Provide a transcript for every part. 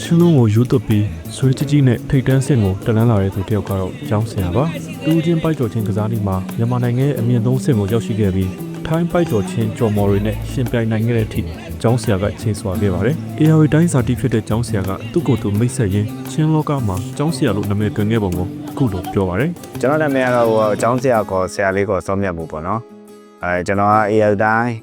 ချင်းလုံးကိုယူသွပြီးဆွေးကြီးနဲ့ထိတ်တန်းစင်ကိုတလန်းလာတဲ့သူတယောက်ကတော့ကျောင်းဆရာပါတူးချင်းပိုက်ကျော်ချင်းကစားနည်းမှာမြန်မာနိုင်ငံရဲ့အမြင့်ဆုံးစင်ကိုရောက်ရှိခဲ့ပြီးထိုင်းပိုက်ကျော်ချင်းကျော်မော်တွေနဲ့ရှင်ပြိုင်နိုင်ခဲ့တဲ့အထိကျောင်းဆရာကချေဆွာခဲ့ပါတယ် AR တိုင်းစာတီဖြစ်တဲ့ကျောင်းဆရာကသူ့ကိုယ်သူမိတ်ဆက်ရင်းချင်းလောကမှာကျောင်းဆရာလို့နာမည်တွင်ခဲ့ပုံကိုအခုလိုပြောပါတယ် ကျွန်တော်နာမည်ကတော့ကျောင်းဆရာခေါ်ဆရာလေးခေါ်စောမြတ်မှုပေါ့နော်ကျွန်တော်က AR တိုင်း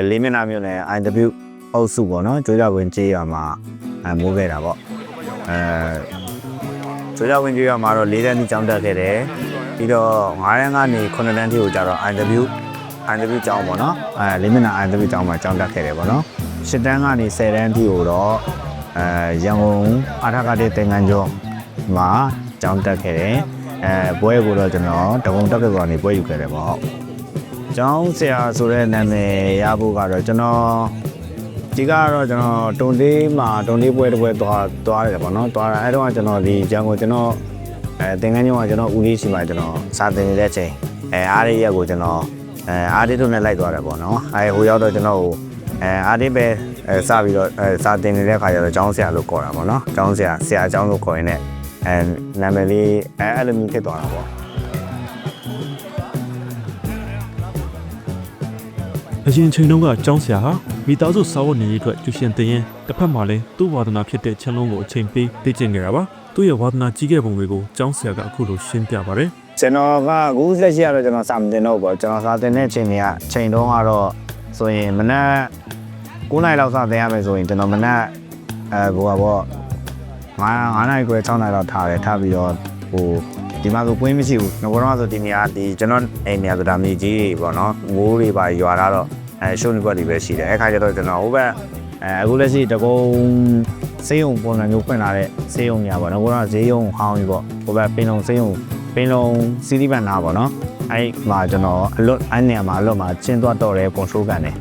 လေးမျက်နှာမျိုးနဲ့ IW အုပ်စုပေါ့နော်ကျွေးရဝင်ကြေးရမှာမိုးခဲ့တာပေါ့ကျွေးရဝင်ကြေးရမှာတော့၄တန်းကြီးကျောင်းတက်ခဲ့တယ်ပြီးတော့9တန်းကနေ9တန်းထိကိုကျတော့ IW ကျောင်းပေါ့နော်လေးမျက်နှာ IW ကျောင်းမှာကျောင်းတက်ခဲ့တယ်ပေါ့နော်10တန်းကနေ10တန်းထိကိုတော့ရန်ကုန်အာထကတိသင်္ကန်းကျောင်းမှာကျောင်းတက်ခဲ့တယ်ပွဲကိုတော့ကျွန်တော်တကုံတက်ကနေပွဲယူခဲ့တယ်ပေါ့ကျောင်းဆရာဆိုတဲ့နာမည်ရဖို့ကတော့ကျွန်တော်ဒီကတော့ကျွန်တော်တုံလေးပွဲတစ်ပွဲသွားရတယ်ပေါ့နော်သွားတာအဲ့တော့ကျွန်တော်ဒီကျောင်းကိုကျွန်တော်သင်္ကန်းကျောင်းကကျွန်တော်ဦးလေးရှိမှကျွန်တော်စာသင်နေတဲ့ချိန်အားရရက်ကိုကျွန်တော်အားရတို့နဲ့လိုက်သွားတယ်ပေါ့နော်ဟိုရောက်တော့ကျွန်တော်အားရပဲစပြီးတော့စာသင်နေတဲ့ခါကျတော့ကျောင်းဆရာလို့ခေါ်တာပေါ့နော်ကျောင်းဆရာကျောင်းလို့ခေါ်ရင်လည်းနာမည်လေးအဲ့လိုမျိုးဖြစ်သွားတာပေါ့အရင်ချိန်တုန်းကကျောင်းဆရာဟာမိသားစုစာဝတ်နေရေးအတွက်ကျူရှင်တင်ရင်တစ်ဖက်မှာလည်းသူ့ဝါဒနာဖြစ်တဲ့ချင်းလုံးကိုအချိန်ပေးသိကျင်ခဲ့တာပါသူ့ရဲ့ဝါဒနာကြီးခဲ့ပုံတွေကိုကျောင်းဆရာကအခုလိုရှင်းပြပါတယ်ကျွန်တော်ကအခုလက်ရှိကတော့ကျွန်တော်စာမတင်တော့ဘူးပေါ့ကျွန်တော်စာတင်တဲ့ချိန်တွေကချိန်တုန်းကတော့ဆိုရင်မနက်9နာရီလောက်စာတင်ရမယ်ဆိုရင်ကျွန်တော်မနက်ဟိုပါပေါ့9နာရီခွဲ6နာရီလောက်ထားပြီးတော့ဟိုဒီမှာဆိုပွင့်မရှိဘူးငါကတော့ဆိုဒီနေရာဒီကျွန်တော်အိမ်နေရာဆိုတာမြေကြီးပေါ့နော်မိုးတွေပါရွာလာတော့ရှုံးနေကွက်တွေပဲရှိတယ်အဲ့ခါကျတော့ကျွန်တော်ဟိုဘက်အခုလက်ရှိတကုံစေးုံပုံစံမျိုးဖွင့်လာတဲ့စေးုံညာပေါ့နော်ကတော့ဈေးရုံဟောင်းကြီးပေါ့ဟိုဘက်ပင်လုံစေးုံပင်လုံစီးတီးပန်နာပေါ့နော်အဲ့မှာကျွန်တော်အဲ့နေရာမှာအလွတ်မှာကျင်းသွားတော့တယ်ကွန်ထရိုးကန်တယ်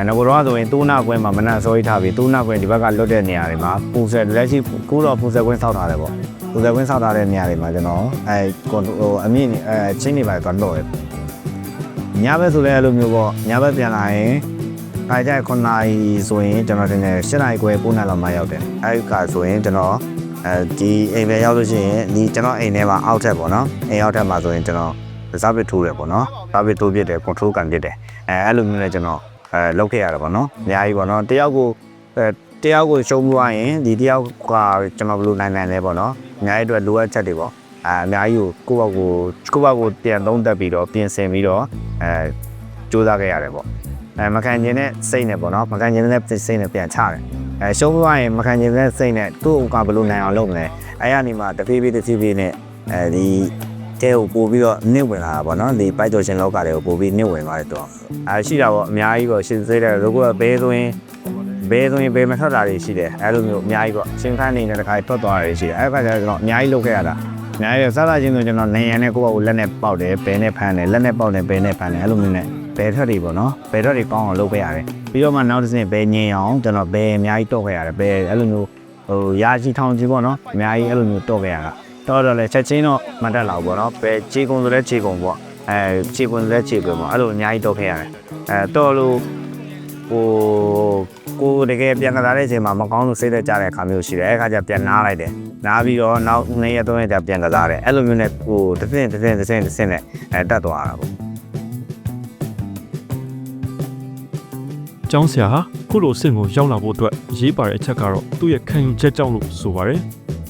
ငါကတော့ဆိုရင်2နာခွဲမှာမနက်စောကြီးထားပြီး2နာခွဲဒီဘက်ကလွတ်တဲ့နေရာတွေမှာပူဆယ်လက်ရှိကိုတော့ပူဆယ်ခွင်းဆောက်ထားတယ်ပေါ့ပူဆယ်ခွင်းဆောက်ထားတဲ့နေရာတွေမှာကျွန်တော်အမြင့်ချင်းတွေပါတော့တော့တယ်ညဘက်ဆိုလည်းအဲ့လိုမျိုးပေါ့ညဘက်ပြန်လာရင်ခါကြ9နာရီဆိုရင်ကျွန်တော်တင်တယ်7နာရီခွဲ9နာရီလောက်မှရောက်တယ်အဲ့ကဆိုရင်ကျွန်တော်ဒီအိမ်ပဲရောက်လို့ရှိရင်ဒီကျွန်တော်အိမ်ထဲမှာအောက်ထက်ပေါ့နော်အိမ်အောက်ထက်မှာဆိုရင်ကျွန်တော်စားပစ်ထိုးတယ်ပေါ့နော်စားပစ်ထိုးပြတယ်ကွန်ထရိုးကန်ပြတယ်အဲ့လိုမျိုးနဲ့ကျွန်တော်လောက်ခဲ့ရတယ်ပေါ့နော်အများကြီးပေါ့နော်တယောက်ကိုရှုံးသွားရင်ဒီတယောက်ကကျွန်တော်ဘယ်လိုနိုင်လဲပေါ့နော်အများကြီးအတွက်လိုအပ်ချက်တွေပေါ့အများကြီးကိုယ့်ဘက်ကိုပြန်သုံးသပ်ပြီးတော့ပြင်ဆင်ပြီးတော့စူးစမ်းခဲ့ရတယ်ပေါ့မခံကျင်တဲ့စိတ်နဲ့ပေါ့နော်မခံကျင်တဲ့စိတ်နဲ့ပြန်ချတယ်ရှုံးသွားရင်မခံကျင်တဲ့စိတ်နဲ့သူ့ကဘယ်လိုနိုင်အောင်လုပ်မလဲအဲ့ရနေမှာတဖြည်းဖြည်းနဲ့ဒီတဲကိုပို့ပြီးတော့နစ်ဝင်လာတာပေါ့နော်ဒီပိုက်တော်ရှင်လောကတွေကိုပို့ပြီးနစ်ဝင်သွားတယ်တော့ရှိတာပေါ့အများကြီးပေါ့ရှင်းသေးတယ်တို့ကဘဲဆိုရင်ဘဲမထွက်တာတွေရှိတယ်အဲ့လိုမျိုးအများကြီးပေါ့ရှင်းခန်းနေတဲ့တစ်ခါထွက်သွားတာတွေရှိတယ်အဲ့ခါကျတော့ကျွန်တော်အများကြီးလုပ်ခဲ့ရတာအများကြီးစားလာချင်းဆိုကျွန်တော်နေရန်နဲ့ကိုယ့်ဘက်ကိုလက်နဲ့ပေါက်တယ်ဘဲနဲ့ဖမ်းတယ်လက်နဲ့ပေါက်တယ်ဘဲနဲ့ဖမ်းတယ်အဲ့လိုမျိုးနဲ့ဘဲထွက်တွေပေါ့နော်ဘဲထွက်တွေကောင်းအောင်လုပ်ခဲ့ရတယ်ပြီးတော့မှနောက်တစ်ဆင့်ဘဲညင်အောင်ကျွန်တော်ဘဲအများကြီးတော့ခဲ့ရတယ်ဘဲအဲ့လိုမျိုးဟိုရာချီထောင်ချီပေါ့နော်အများကြီးအဲ့လိုမျိုးတော့ခဲ့ရတာတော့လေချက်ချင်းတော့မတက်လောက်ပေါ့နော်ဘယ်ခြေကုံဆိုလဲခြေကုံပေါ့ခြေကုံဆိုလဲခြေကုံပေါ့အဲ့လိုအများကြီးတော့ခဲ့ရတယ်တော့လို့ကိုတကယ်ပြန်ကစားတဲ့အချိန်မှာမကောင်းလို့စိတ်သက်ကြတဲ့အခါမျိုးရှိတယ်အဲ့ခါကျပြန်နားလိုက်တယ်နားပြီးတော့နောက်2ရက်3ရက်ကျပြန်ကစားတယ်အဲ့လိုမျိုးနဲ့ဟိုတစ်စင်းနဲ့တက်သွားတာပေါ့ကျောင်းဆရာဟာခုလိုအဆင့်ကိုရောက်လာဖို့အတွက်ရေးပါတဲ့အချက်ကတော့သူ့ရဲ့ခံယူချက်ကြောင့်လို့ဆိုပါတယ်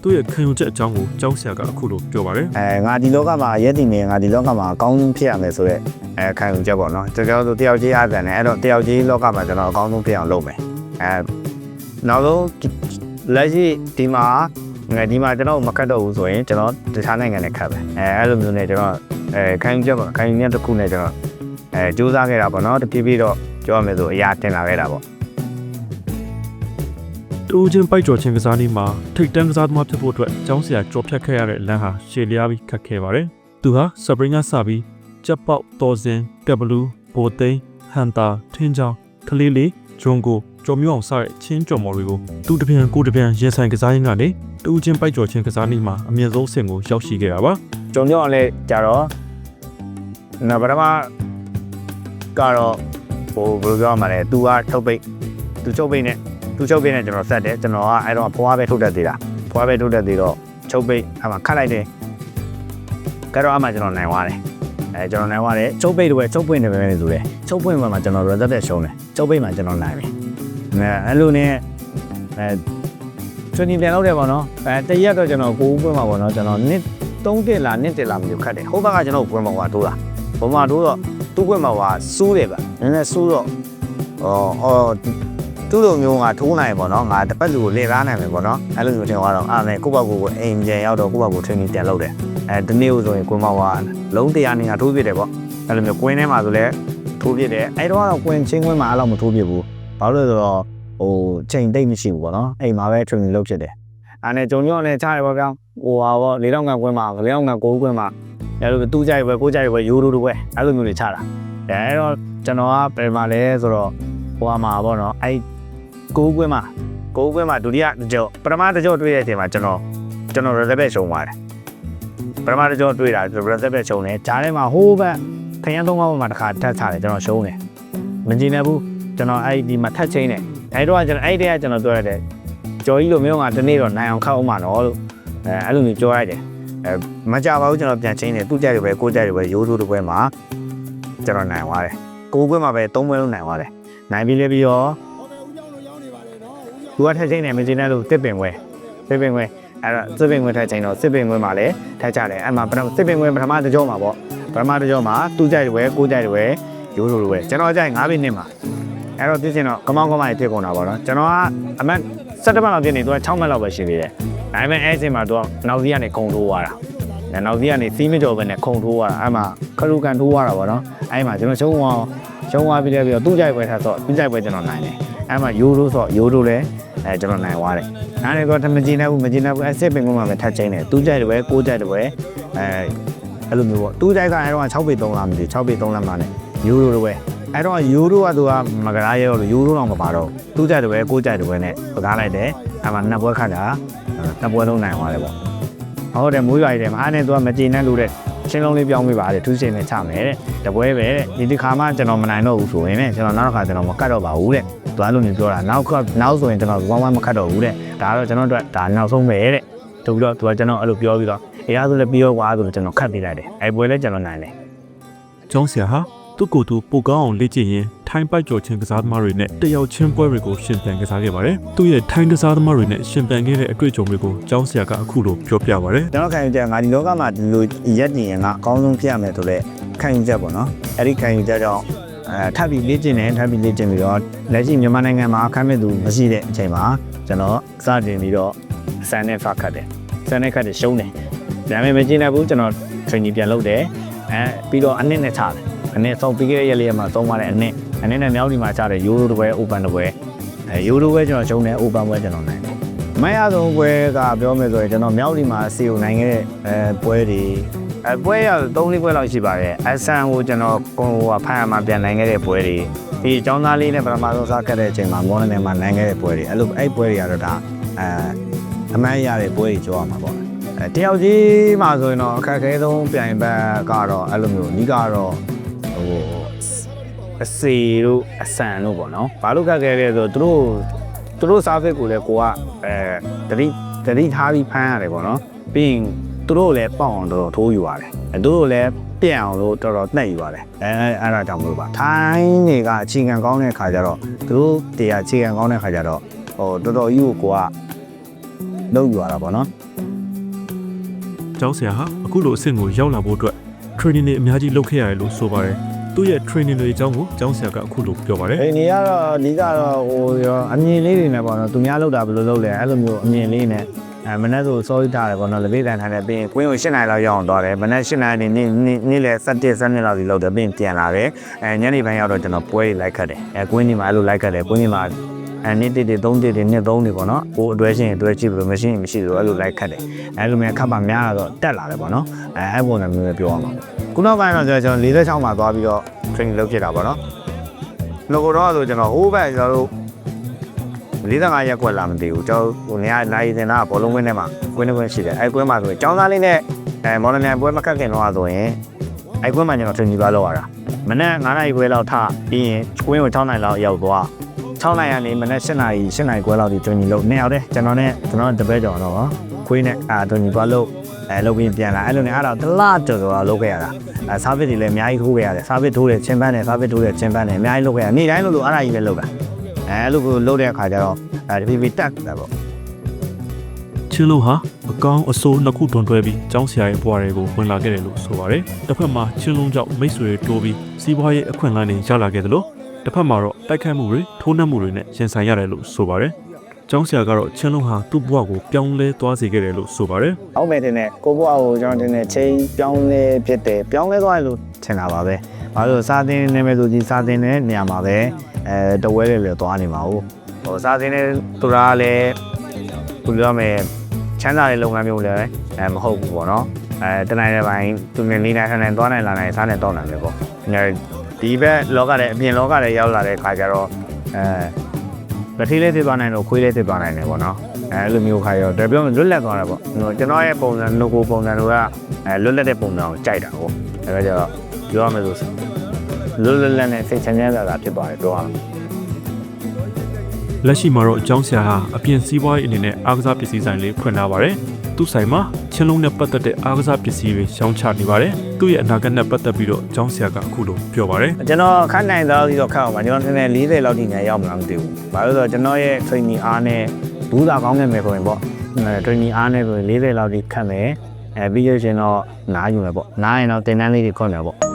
သူ့ရဲ့ခံယူချက်အကြောင်းကိုကျောင်းဆရာကအခုလိုပြောပါတယ်ငါဒီလောကမှာရက်တည်နေငါဒီလောကမှာအကောင်းဆုံးဖြစ်ရမယ်ဆိုတော့ခံယူချက်ပေါ့နော်ကျွန်တော်တို့တယောက်ချင်းအားတန်တယ်အဲ့တော့တယောက်ချင်းလောကမှာကျွန်တော်အကောင်းဆုံးဖြစ်အောင်လုပ်မယ်နောက်ဆုံးလက်ရှိဒီမှာကျွန်တော်မခတ်တော့ဘူးဆိုရင်ကျွန်တော်တခြားနိုင်ငံနဲ့ခတ်ပဲအဲ့လိုမျိုးနဲ့ကျွန်တော်ခံယူချက်ပေါ့ခံယူချက်တစ်ခုနဲ့ကျွန်တော်စူးစမ်းခဲ့တာပေါ့နော်တဖြည်းဖြည်းတော့ပြောရမယ်ဆိုအရာတင်လာခဲ့တာပေါ့တူချင်းပိုက်ကျော်ချင်းကစားနည်းမှာထိတ်တန်းကစားသမားဖြစ်ဖို့အတွက်ကျောင်းဆရာကြော်ဖြတ်ခဲ့ရတဲ့လမ်းဟာရှည်လျားပြီးခက်ခဲပါတယ်သူဟာစပရင်ကစပြီးကြက်ပေါက်တော်စင်ကပ်ဘလူးဘိုသိန်းဟန်တာထင်းချောင်းကလေးလေးဂျွန်ကိုကျော်မျိုးအောင်စတဲ့ချင်းကျော်မော်တွေကိုသူတပြန်ကိုတပြန်ရင်ဆိုင်ကစားရင်းကနေတူချင်းပိုက်ကျော်ချင်းကစားနည်းမှာအမြင့်ဆုံးအဆင့်ကိုရောက်ရှိခဲ့တာပါဂျွန်မျိုးအောင်လည်းကြတော့ပထမကတော့ဟိုဘယ်လိုပြောရမလဲသူကချုပ်ပိတ်နဲ့ သူချုပ်ပိတ်နဲ့ကျွန်တော်ဆက်တယ်ကျွန်တော်ကအဲ့တော့ဖွားပဲထုတ်တတ်သေးတာဖွားပဲထုတ်တတ်သေးတော့ချုပ်ပိတ်အမှခတ်လိုက်တယ်ကြတော့အမှကျွန်တော်နိုင်သွားတယ်ကျွန်တော်နိုင်သွားတယ်ချုပ်ပိတ်တွေချုပ်ပွင့်တယ်ပဲဆိုတယ်ချုပ်ပွင့်မှာကျွန်တော် result ရှုံးတယ်ချုပ်ပိတ်မှာကျွန်တော်နိုင်ပြီအဲ့လိုနဲ့training ပြန်လုပ်တယ်ပေါ့နော်တရက်တော့ကျွန်တော်ကိုဦးပွင့်မှာပေါ့နော်ကျွန်တော်နှစ်3တက်လားနှစ်တက်လားမသိဘူးခတ်တယ်ဟိုဘက်ကကျွန်တော်ပွင့်မှာတိုးတာဘုံမှာတိုးတော့သူ့ပွင့်မှာစူးတယ်ဗျနည်းနည်းစူးတော့သူ့လိုမျိုးကထိုးနိုင်ပေါ့နော်ငါတစ်ပတ်လူကိုလေကားနိုင်မယ်ပေါ့နော်အဲ့လိုမျိုးထင်သွားတော့အားနဲ့ကိုယ့်ဘက်ကိုအိမ်ပြန်ရောက်တော့ကိုယ့်ဘက်ကို training ပြန်လုပ်တယ်ဒီနေ့ဆိုရင်ကိုမလုံး100နေထိုးပြတယ်ပေါ့အဲ့လိုမျိုးကွင်းထဲမှာဆိုလဲထိုးပြတယ်အဲ့တော့ကွင်းချင်းကွင်းမှာအဲ့လိုမထိုးပြဘူးဘာလို့လဲဆိုတော့ချိန်တိတ်မရှိဘူးပေါ့နော်အိမ်မှာပဲ training လုပ်ဖြစ်တယ်အဲ့နဲ့ဂျုံညော့နဲ့ချရတယ်ပေါ့ဗျာပေါ့၄000ခန့်ကွင်းမှာ၄000ခန့်9ကွင်းမှာအဲ့လိုတူးကြိုက်ပဲကိုကြိုက်ပဲရိုးရိုးပဲအဲ့လိုမျိုးတွေချတာအဲ့တော့ကျွန်တော်ကပြန်มาလဲဆိုတော့မှာပေါ့နော်အဲ့9ကွင်းမှာဒုတိယတစ်ကြောပထမတစ်ကြောတွေ့တဲ့အချိန်မှာကျွန်တော် reserve ရှုံးသွားတယ်ပထမတစ်ကြောတွေ့တာ reserve ရှုံးတယ်ဂျားထဲမှာဟိုးဘက်ခရမ်းသုံးပါးမှာတစ်ခါထပ်ချတယ်ကျွန်တော်ရှုံးတယ်မကြည့်နိုင်ဘူးကျွန်တော်အဲ့ဒီမှာထပ်ချင်းတယ်အဲ့တော့ကျွန်တော်အဲ့တည်းကကျွန်တော်ပြောရတယ်ကြော်ကြီးလိုမျိုးကတနေ့တော့နိုင်အောင်ခောက်အောင်ပါတော့လို့အဲ့လိုမျိုးပြောရတယ်မကြပါဘူးကျွန်တော်ပြန်ချင်းတယ်သူ့ကြိုက်တယ်ပဲကိုကြိုက်တယ်ပဲရိုးရိုးတစ်ပွဲမှာကျွန်တော်နိုင်သွားတယ်9ပွဲမှာပဲ3ပွဲလုံးနိုင်သွားတယ်နိုင်ပြီးလဲပြီးတော့သူကထက်ချင်းတယ်မချင်းတဲ့လို့တစ်ပင်ပွဲအဲ့တော့စစ်ပင်ပွဲထက်ချင်းတော့စစ်ပင်ပွဲမှာလည်းထက်ကြတယ်အဲ့မှာစစ်ပင်ပွဲပထမတစ်ကြောမှာပေါ့ပထမတစ်ကြောမှာသူ့ကြိုက်တယ်ပဲကိုကြိုက်တယ်ပဲရိုးရိုးပဲကျွန်တော်ကြိုက်9မိနစ်မှာအဲ့တော့သိချင်တော့ကမောင်းကမိုင်းဖြစ်ကုန်တာပေါ့နော်ကျွန်တော်ကအမတ်17မှတ်လောက်ဖြစ်နေသူက6မှတ်လောက်ပဲရှိသေးတယ်ဒါပေမဲ့အဲ့အချိန်မှာသူကနောက်စီးကနေခုံထိုးသွားတာနောက်စီးကနေစီးမကြော်ပဲနဲ့ခုံထိုးသွားတာအဲ့မှာခလူကန်ထိုးသွားတာပေါ့နော်အဲ့မှာကျွန်တော်ရှုံးသွားပြီးတော့သူ့ကြိုက်ပွဲထားတော့သူ့ကြိုက်ပွဲကျွန်တော်နိုင်တယ်အဲ့မှာရိုးရိုးလည်းကျွန်တော်နိုင်သွားတယ်အဲ့ဒါကတော့မကြည့်နိုင်ဘူးအဲ့စစ်ပင်ကုန်းမှာပဲထပ်ချင်းတယ်သူ့ကြိုက်တယ်ပဲကိုကြိုက်တယ်ပဲအဲ့လိုမျိုးပေါ့သူ့ကြိုက်ကအဲ့တော့6ပေ3လားမသိ6ပေ3လားမှနဲ့ရိုးရိုးပဲအဲ့တော့ယူရိုကသူကမကလားရဲလို့ယူရိုတော့မပါတော့သူ့ကြိုက်တယ်ပဲကိုကြိုက်တယ်ပဲနဲ့ပကားလိုက်တယ်အဲ့မှာနှစ်ပွဲခတ်တာနှစ်ပွဲလုံးနိုင်သွားတယ်ပေါ့ဟုတ်တယ်မိုးရွာတယ်မှာအားနဲ့သူကမကြည်နဲ့လို့တဲ့ရှင်းလုံးလေးပြောင်းပေးပါတဲ့ထူးစင်နဲ့ချမယ်တဲ့တပွဲပဲတဲ့ဒီခါမှကျွန်တော်မနိုင်တော့ဘူးဆိုရင်တဲ့ကျွန်တော်နောက်တစ်ခါကျွန်တော်မကတ်တော့ပါဘူးတဲ့သူအဲ့လိုမျိုးပြောတာနောက်ဆိုရင်ကျွန်တော်ဝမ်းမခတ်တော့ဘူးတဲ့ဒါကတော့ကျွန်တော်တို့ဒါနောက်ဆုံးပဲတဲ့တို့ပြီးတော့သူကကျွန်တော်အဲ့လိုပြောပြီးတော့အေးအားဆိုလည်းပြီးတော့ွားဆိုတော့ကျွန်တော်ခတ်ပေးလိုက်တယ်အဲ့ပွဲလဲကျွန်တော်နိုင်တယ်ကျောင်းဆရာဟာသူ့ကိုယ်သူပိုကောင်းအောင်လေ့ကျင့်ရင်းထိုင်းပိုက်ကျော်ချင်းကစားသမားတွေနဲ့တယောက်ချင်းပွဲတွေကိုရှင်ပြိုင်ကစားခဲ့ပါတယ်။သူ့ရဲ့ထိုင်းကစားသမားတွေနဲ့ရှင်ပြိုင်ခဲ့တဲ့အတွေ့အကြုံတွေကိုကျောင်းဆရာကအခုလိုပြောပြပါဗျ။ကျွန်တော်ခံယူချက်ငါဒီလောကမှာဒီလိုရက်နေရင်ကအကောင်းဆုံးဖြစ်ရမယ်ဆိုတော့ခံယူချက်ပေါ့နော်။အဲ့ဒီခံယူချက်ကြောင့်ထပ်ပြီးလေ့ကျင့်ပြီးတော့လက်ရှိမြန်မာနိုင်ငံမှာအခမ်းမဲ့သူမရှိတဲ့အချိန်မှာကျွန်တော်စတင်ပြီးတော့ဆန်နဲ့ဖတ်ခတ်တယ်။ဆန်နဲ့ခတ်တယ်ရှုံးတယ်။ဒါပေမဲ့မကျင်းနိုင်ဘူးကျွန်တော် training ပြန်လုပ်တယ်။ပြီးတော့အနည်းနဲ့ချတယ်။အနေဆုံးပြီးခဲ့တဲ့ရက်လေးမှာသုံးပါတဲ့အနည်းနဲ့မြောက်ဒီမှာချတဲ့ရိုးရိုးတစ်ပွဲ open တစ်ပွဲရိုးရိုးပဲကျွန်တော်ရှုံးတယ် open ပွဲကျွန်တော်နိုင်တယ်မရဆုံးပွဲကပြောမယ်ဆိုရင်ကျွန်တော်မြောက်ဒီမှာစီကိုနိုင်ခဲ့တဲ့ပွဲတွေပွဲရ3-4ပွဲလောက်ရှိပါတယ်အဆန်ကိုကျွန်တော်ဖန်ရမှာပြန်နိုင်ခဲ့တဲ့ပွဲတွေဒီအကြောင်းသားလေးနဲ့ပထမဆုံးစားခဲ့တဲ့အချိန်မှာမော်နယ်မှာနိုင်ခဲ့တဲ့ပွဲတွေအဲ့ပွဲတွေကတော့ဒါအမှန်ရတဲ့ပွဲတွေကြောက်ရမှာပေါ့တယောက်ကြီးမှာဆိုရင်တော့အခက်အခဲဆုံးပြိုင်ဘက်ကတော့အဲ့လိုမျိုးအနည်းကတော့အစီတို့အဆန်တို့ပေါ့နော်ဘာလို့ခက်ခဲလဲဆိုတော့သူတို့စားဖက်ကိုလည်းကိုကတတိထားပြီးဖမ်းရတယ်ပေါ့နော်ပြီးရင်သူတို့လည်းပေါက်အောင်တော်တော်ထိုးယူရတယ်သူတို့လည်းပြန့်အောင်လို့တော်တော်နှက်ယူရတယ်အဲ့ဒါကြောင့်မလို့ပါထိုင်းတွေကအခြေခံကောင်းတဲ့ခါကျတော့သူတို့တရားအခြေခံကောင်းတဲ့ခါကျတော့တော်တော်ကြီးကိုကလုပ်ယူရတာပေါ့နော်ကျောင်းဆရာဟာအခုလိုအဆင့်ကိုရောက်လာဖို့အတွက် training တွေအများကြီးလုပ်ခဲ့ရတယ်လို့ဆိုပါတယ်သူ့ရဲ့ training တွေအကြောင်းကိုကျောင်းဆရာကအခုလိုပြောပါတယ်။နေကတော့အဓိကတော့အမြင်လေးတွေနဲ့ပေါ့နော်သူများလောက်တာဘယ်လိုလုပ်လဲအဲ့လိုမျိုးအမြင်လေးနဲ့မနေ့ဆိုစောထားတယ်ပေါ့နော်လက်ပေးတန်ထားတယ်ပြီးရင်ကွင်းကို8နိုင်လောက်ရောက်အောင်သွားတယ်မနေ့8နိုင်နေ့လေ7လောက်ဒီလောက်တယ်ပြီးရင်ပြန်လာတယ်ညနေပိုင်းရောက်တော့ကျွန်တော်ပွဲတွေလိုက်ခတ်တယ်ကွင်းဒီမှာအဲ့လိုလိုက်ခတ်တယ်ကွင်းဒီမှာနေ့3တွေ2တွေပေါ့နော်ကိုအတွဲရှင်အတွဲကြည့်ပြီးမရှိလို့အဲ့လိုလိုက်ခတ်တယ်အဲ့လိုမျိုးခတ်ပါများတော့တက်လာတယ်ပေါ့နော်အဲ့ပုံစံမျိုးပဲပြောရမှာခုနောက်ပိုင်းတော့ကျွန်တော်46မှာသွားပြီးတော့ training လုပ်ဖြစ်တာပေါ့နော်လောကတော့ဆိုကျွန်တော်ဟိုးဘက်ကျွန်တော်တို့45ရက်ကွက်လာမသိဘူးကျွန်တော်နေရာနိုင်တင်တာဘောလုံးဝင်းထဲမှာကွင်းရှိတယ်အဲ့ကွင်းမှာဆိုရင်ကျောင်းသားလေးနဲ့မော်ဒနယ်ပွဲမကတ်ခင်တော့ဆိုရင်အဲ့ကွင်းမှာကျွန်တော် training သွားလုပ်ရတာမနေ့9နာရီခွဲလောက်ထပြီးရင်ကွင်းကို6နိုင်လောက်ရောက်သွား 6နိုင်ရနေမနေ့7နိုင်ခွဲလောက်ဒီတွင်ကြီးလို့2ရောက်တယ်ကျွန်တော်တပည့်ကြော်တော့ခွေးနဲ့တွင်ကြီးသွားလို့လုပ်ပြီးပြန်လာအဲ့လိုနဲ့အဲ့တော့တလားကြော်လုပ်ခဲ့ရတာစားပစ်တွေလည်းအများကြီးထိုးခဲ့ရတယ်စားပစ်ထိုးတယ်ချင်းပန်းတယ်စားပစ်ထိုးတယ်ချင်းပန်းတယ်အများကြီးလုပ်ခဲ့ရနေ့တိုင်းလို့အဲ့ဒါကြီးပဲလုပ်တာအဲ့လိုကိုလုပ်တဲ့အခါကျတော့တဖြည်းဖြည်းတက်တာပေါ့ ချင်းလုံးဟာအကောင်အဆိုးနှစ်ခုတွန်တွဲပြီးကျောင်းဆရာရဲ့ဘဝတွေကိုဝင်လာခဲ့တယ်လို့ဆိုပါတယ်။တစ်ဖက်မှာချင်းလုံးကြောင့်မိတ်ဆွေတွေတိုးပြီးစီးပွားရေးအခွင့်အလမ်းတွေရလာခဲ့တယ်လို့တစ်ဖက်မှာတော့တိုက်ခိုက်မှုတွေထိုးနှက်မှုတွေနဲ့ရင်ဆိုင်ရတယ်လို့ဆိုပါတယ်။ကျောင်းဆရာကတော့ချင်းလုံးဟာသူ့ဘဝကိုပြောင်းလဲသွားစေခဲ့တယ်လို့ဆိုပါတယ်။ ဟုတ်မယ်တင်တဲ့ကိုဘွားကိုကျွန်တော်တင်တဲ့ချိန်ပြောင်းလဲဖြစ်တယ်ပြောင်းလဲသွားတယ်လို့ထင်တာပါပဲ။ဘာလို့စာသင်နေမယ်ဆိုကြီးစာသင်တဲ့နေရာမှာပဲတဝဲလေသွားနေမှာ။ဟိုစာသင်တဲ့သူကလည်းဘယ်လိုလဲချမ်းသာတဲ့လုပ်ငန်းမျိုးလည်းမဟုတ်ဘူးပေါ့နော်တနိုင်တဲ့ပိုင်းသူငယ်လေးတိုင်းထိုင်သွားနိုင်လာနိုင်စားနေတော့နိုင်တယ်ပေါ့ဒီဘက်လောကရဲ့အပြင်လောကရဲ့ရောက်လာတဲ့ခါကျတော့ပတိလေးဖြစ်သွားနိုင်တော့ခွေးလေးဖြစ်သွားနိုင်တယ်ပေါ့နော်အဲ့လိုမျိုးခါရောတပြောလွတ်လပ်သွားတာပေါ့ကျွန်တော်ရဲ့ပုံစံငကိုပုံစံတွေကလွတ်လပ်တဲ့ပုံစံကိုကြိုက်တာပေါ့အဲ့ဒါကြတော့ပြောရမယ်ဆိုလွတ်လပ်နဲ့စိတ်ချမ်းသာတာဖြစ်ပါတယ်တော့လက်ရှိမှာတော့ကျောင်းဆရာဟာအပြင်စီးပွားရေးအနေနဲ့အားကစားပစ္စည်းဆိုင်လေးဖွင့်လာပါတယ်။သူ့ဆိုင်မှာချင်းလုံးနဲ့ပတ်သက်တဲ့အားကစားပစ္စည်းတွေရောင်းချနေပါတယ်။သူ့ရဲ့အနာဂတ်နဲ့ပတ်သက်ပြီးတော့ကျောင်းဆရာကအခုလိုပြောပါတယ်။ကျွန်တော်ခန့်နိုင်တော့ပြီးတော့ခန့်အောင်ပါကျွန်တော်နည်းနည်း40လောက်ထိညာရောက်မလားမသိဘူး။ဘာလို့လဲဆိုတော့ကျွန်တော်ရဲ့ training အားနဲ့ဘူးသာကောင်းနေမယ်ဆိုရင်ပေါ့။ training အားနဲ့ဆိုရင်40လောက်ထိခန့်မယ်။ပြီးရရှင်တော့နားယူမယ်ပေါ့။နားရင်တော့တင်တန်းလေးတွေခွင့်မယ်ပေါ့။